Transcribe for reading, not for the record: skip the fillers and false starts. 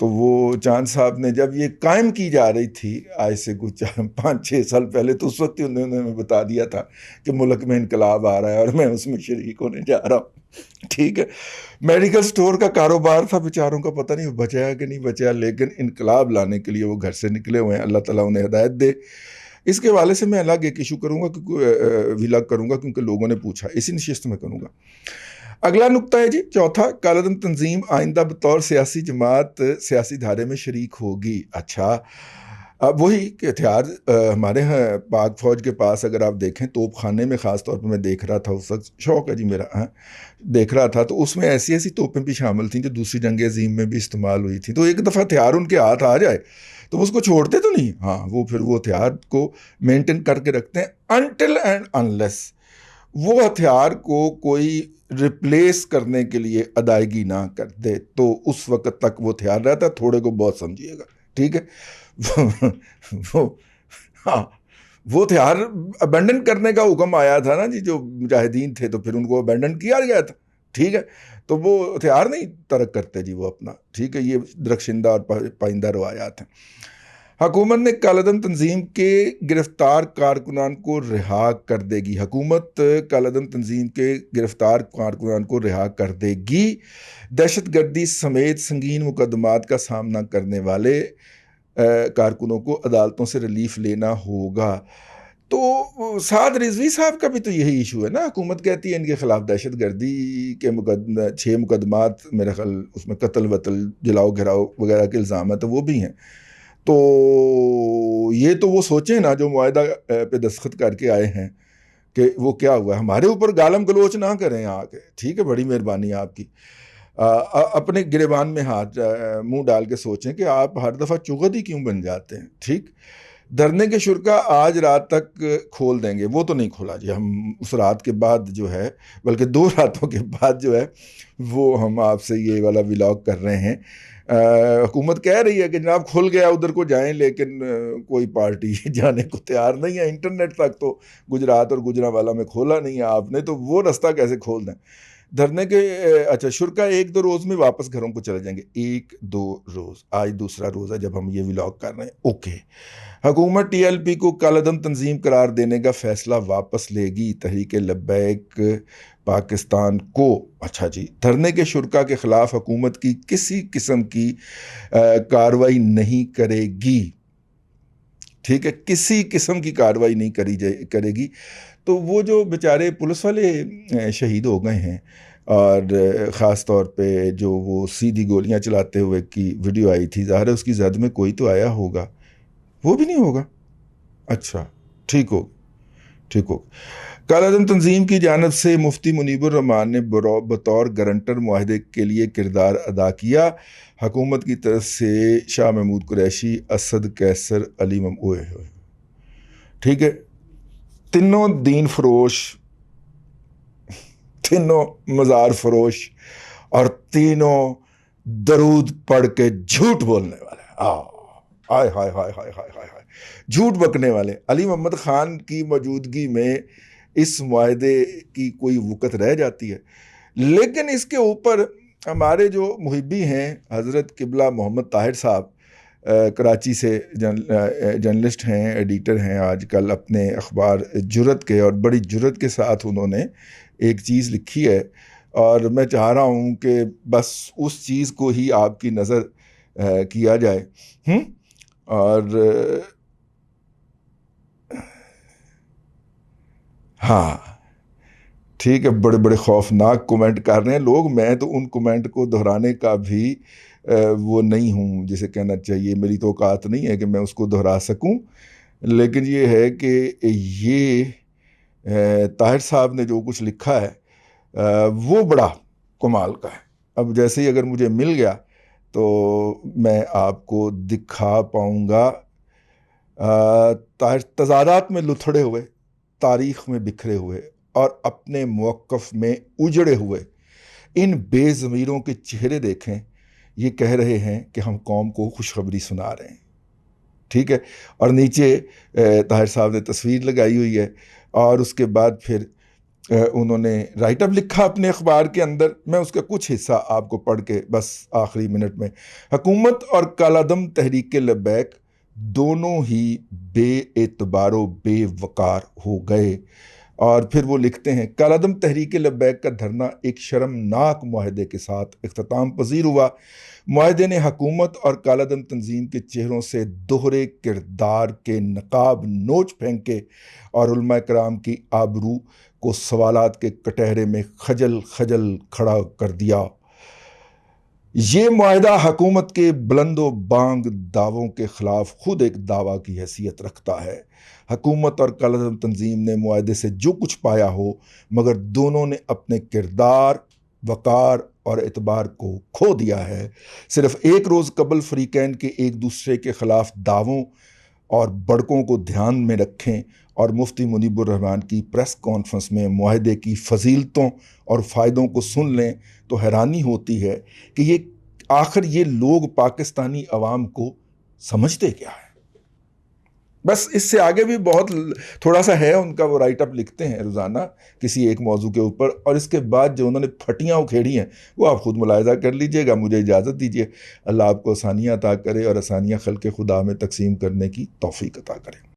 تو وہ چاند صاحب نے جب یہ قائم کی جا رہی تھی آج سے کچھ 5-6 سال پہلے، تو اس وقت انہوں نے ہمیں بتا دیا تھا کہ ملک میں انقلاب آ رہا ہے اور میں اس میں شریک ہونے جا رہا ہوں، ٹھیک ہے۔ میڈیکل سٹور کا کاروبار تھا بیچاروں کا، پتہ نہیں بچا کہ نہیں بچا، لیکن انقلاب لانے کے لیے وہ گھر سے نکلے ہوئے ہیں، اللہ تعالیٰ انہیں ہدایت دے۔ اس کے حوالے سے میں الگ ایک ایشو کروں گا، ولاگ کروں گا، کیونکہ لوگوں نے پوچھا، اسی نشست میں کروں گا۔ اگلا نقطہ ہے جی چوتھا، کالعدم تنظیم آئندہ بطور سیاسی جماعت سیاسی دھارے میں شریک ہوگی۔ اچھا، اب وہی کہ ہتھیار ہمارے پاک فوج کے پاس اگر آپ دیکھیں، توپ خانے میں خاص طور پہ میں دیکھ رہا تھا، اس وقت شوق ہے جی میرا، دیکھ رہا تھا، تو اس میں ایسی ایسی توپیں بھی شامل تھیں جو دوسری جنگ عظیم میں بھی استعمال ہوئی تھیں۔ تو ایک دفعہ ہتھیار ان کے ہاتھ آ جائے تو وہ اس کو چھوڑتے تو نہیں، ہاں وہ پھر وہ ہتھیار کو مینٹین کر کے رکھتے ہیں انٹل اینڈ انلیس وہ ہتھیار کو کوئی ریپلیس کرنے کے لیے ادائیگی نہ کر دے، تو اس وقت تک وہ ہتھیار رہتا ہے۔ تھوڑے کو بہت سمجھیے گا، ٹھیک ہے۔ ہاں وہ ہتھیار ابینڈن کرنے کا حکم آیا تھا نا جی، جو مجاہدین تھے، تو پھر ان کو ابینڈن کیا گیا تھا، ٹھیک ہے۔ تو وہ ہتھیار نہیں ترک کرتے جی وہ اپنا، ٹھیک ہے۔ یہ درخشندہ اور پائندہ روایات ہیں۔ حکومت نے کالعدم تنظیم کے گرفتار کارکنان کو رہا کر دے گی۔ حکومت کالعدم تنظیم کے گرفتار کارکنان کو رہا کر دے گی۔ دہشت گردی سمیت سنگین مقدمات کا سامنا کرنے والے کارکنوں کو عدالتوں سے ریلیف لینا ہوگا۔ تو سعد رضوی صاحب کا بھی تو یہی ایشو ہے نا، حکومت کہتی ہے ان کے خلاف دہشت گردی کے 6 مقدمات، میرے خیال اس میں قتل وتل جلاؤ گھراؤ وغیرہ کے الزامات وہ بھی ہیں۔ تو یہ تو وہ سوچیں نا جو معاہدہ پہ دستخط کر کے آئے ہیں کہ وہ کیا ہوا ہے۔ ہمارے اوپر گالم گلوچ نہ کریں آ کے، ٹھیک ہے، بڑی مہربانی آپ کی۔ اپنے گریبان میں ہاتھ منہ ڈال کے سوچیں کہ آپ ہر دفعہ چغد ہی کیوں بن جاتے ہیں، ٹھیک۔ دھرنے کے شرکا آج رات تک کھول دیں گے، وہ تو نہیں کھولا جی، ہم اس رات کے بعد جو ہے، بلکہ 2 راتوں کے بعد جو ہے وہ ہم آپ سے یہ والا ولاگ کر رہے ہیں۔ حکومت کہہ رہی ہے کہ جناب کھل گیا ادھر کو جائیں، لیکن کوئی پارٹی جانے کو تیار نہیں ہے۔ انٹرنیٹ تک تو گجرات اور گجرانوالہ میں کھولا نہیں ہے آپ نے، تو وہ رستہ کیسے کھول دیں۔ دھرنے کے اچھا شرکا 1-2 روز میں واپس گھروں کو چلے جائیں گے۔ 1-2 روز، آج دوسرا روز ہے جب ہم یہ ولاگ کر رہے ہیں، اوکے۔ حکومت ٹی ایل پی کو کالعدم تنظیم قرار دینے کا فیصلہ واپس لے گی۔ تحریک لبیک پاکستان کو، اچھا جی، دھرنے کے شرکا کے خلاف حکومت کی کسی قسم کی کارروائی نہیں کرے گی، ٹھیک ہے، کسی قسم کی کارروائی نہیں کرے گی۔ تو وہ جو بیچارے پولیس والے شہید ہو گئے ہیں، اور خاص طور پہ جو وہ سیدھی گولیاں چلاتے ہوئے کی ویڈیو آئی تھی، ظاہر ہے اس کی زد میں کوئی تو آیا ہوگا، وہ بھی نہیں ہوگا، اچھا ٹھیک ہو۔ کالعدم تنظیم کی جانب سے مفتی منیب الرحمان نے بطور گارنٹر معاہدے کے لیے کردار ادا کیا۔ حکومت کی طرف سے شاہ محمود قریشی، اسد قیصر، علی ہوئے، ٹھیک ہے، تینوں دین فروش، تینوں مزار فروش، اور تینوں درود پڑھ کے جھوٹ بولنے والے، ہائے ہائے ہائے ہائے ہائے ہائے، جھوٹ بکنے والے۔ علی محمد خان کی موجودگی میں اس معاہدے کی کوئی وقت رہ جاتی ہے؟ لیکن اس کے اوپر ہمارے جو محبی ہیں، حضرت قبلہ محمد طاہر صاحب، کراچی سے جرنلسٹ ہیں، ایڈیٹر ہیں آج کل اپنے اخبار جرأت کے، اور بڑی جرأت کے ساتھ انہوں نے ایک چیز لکھی ہے، اور میں چاہ رہا ہوں کہ بس اس چیز کو ہی آپ کی نظر کیا جائے۔ اور ہاں ٹھیک ہے، بڑے بڑے خوفناک کومنٹ کر رہے ہیں لوگ، میں تو ان کومنٹ کو دہرانے کا بھی وہ نہیں ہوں جسے کہنا چاہیے، میری تو اوقات نہیں ہے کہ میں اس کو دہرا سکوں۔ لیکن یہ ہے کہ یہ طاہر صاحب نے جو کچھ لکھا ہے وہ بڑا کمال کا ہے۔ اب جیسے ہی اگر مجھے مل گیا تو میں آپ کو دکھا پاؤں گا۔ تضادات میں لتھڑے ہوئے، تاریخ میں بکھرے ہوئے، اور اپنے موقف میں اجڑے ہوئے ان بے ضمیروں کے چہرے دیکھیں، یہ کہہ رہے ہیں کہ ہم قوم کو خوشخبری سنا رہے ہیں، ٹھیک ہے۔ اور نیچے طاہر صاحب نے تصویر لگائی ہوئی ہے، اور اس کے بعد پھر انہوں نے رائٹ اپ لکھا اپنے اخبار کے اندر. میں اس کا کچھ حصہ آپ کو پڑھ کے بس آخری منٹ میں. حکومت اور کالعدم تحریک لبیک دونوں ہی بے اعتبار و بے وقار ہو گئے. اور پھر وہ لکھتے ہیں کالعدم تحریک لبیک کا دھرنا ایک شرمناک معاہدے کے ساتھ اختتام پذیر ہوا. معاہدے نے حکومت اور کالعدم تنظیم کے چہروں سے دوہرے کردار کے نقاب نوچ پھینکے اور علماء کرام کی آبرو کو سوالات کے کٹہرے میں خجل خجل کھڑا کر دیا. یہ معاہدہ حکومت کے بلند و بانگ دعووں کے خلاف خود ایک دعویٰ کی حیثیت رکھتا ہے. حکومت اور کالعدم تنظیم نے معاہدے سے جو کچھ پایا ہو مگر دونوں نے اپنے کردار، وقار اور اعتبار کو کھو دیا ہے. صرف ایک روز قبل فریقین کے ایک دوسرے کے خلاف دعووں اور بڑکوں کو دھیان میں رکھیں اور مفتی منیب الرحمن کی پریس کانفرنس میں معاہدے کی فضیلتوں اور فائدوں کو سن لیں تو حیرانی ہوتی ہے کہ یہ لوگ پاکستانی عوام کو سمجھتے کیا ہے. بس اس سے آگے بھی بہت تھوڑا سا ہے ان کا. وہ رائٹ اپ لکھتے ہیں روزانہ کسی ایک موضوع کے اوپر، اور اس کے بعد جو انہوں نے پھٹیاں اکھیڑی ہیں وہ آپ خود ملاحظہ کر لیجئے گا. مجھے اجازت دیجیے. اللہ آپ کو آسانیاں عطا کرے اور آسانیاں خلق خدا میں تقسیم کرنے کی توفیق عطا کرے.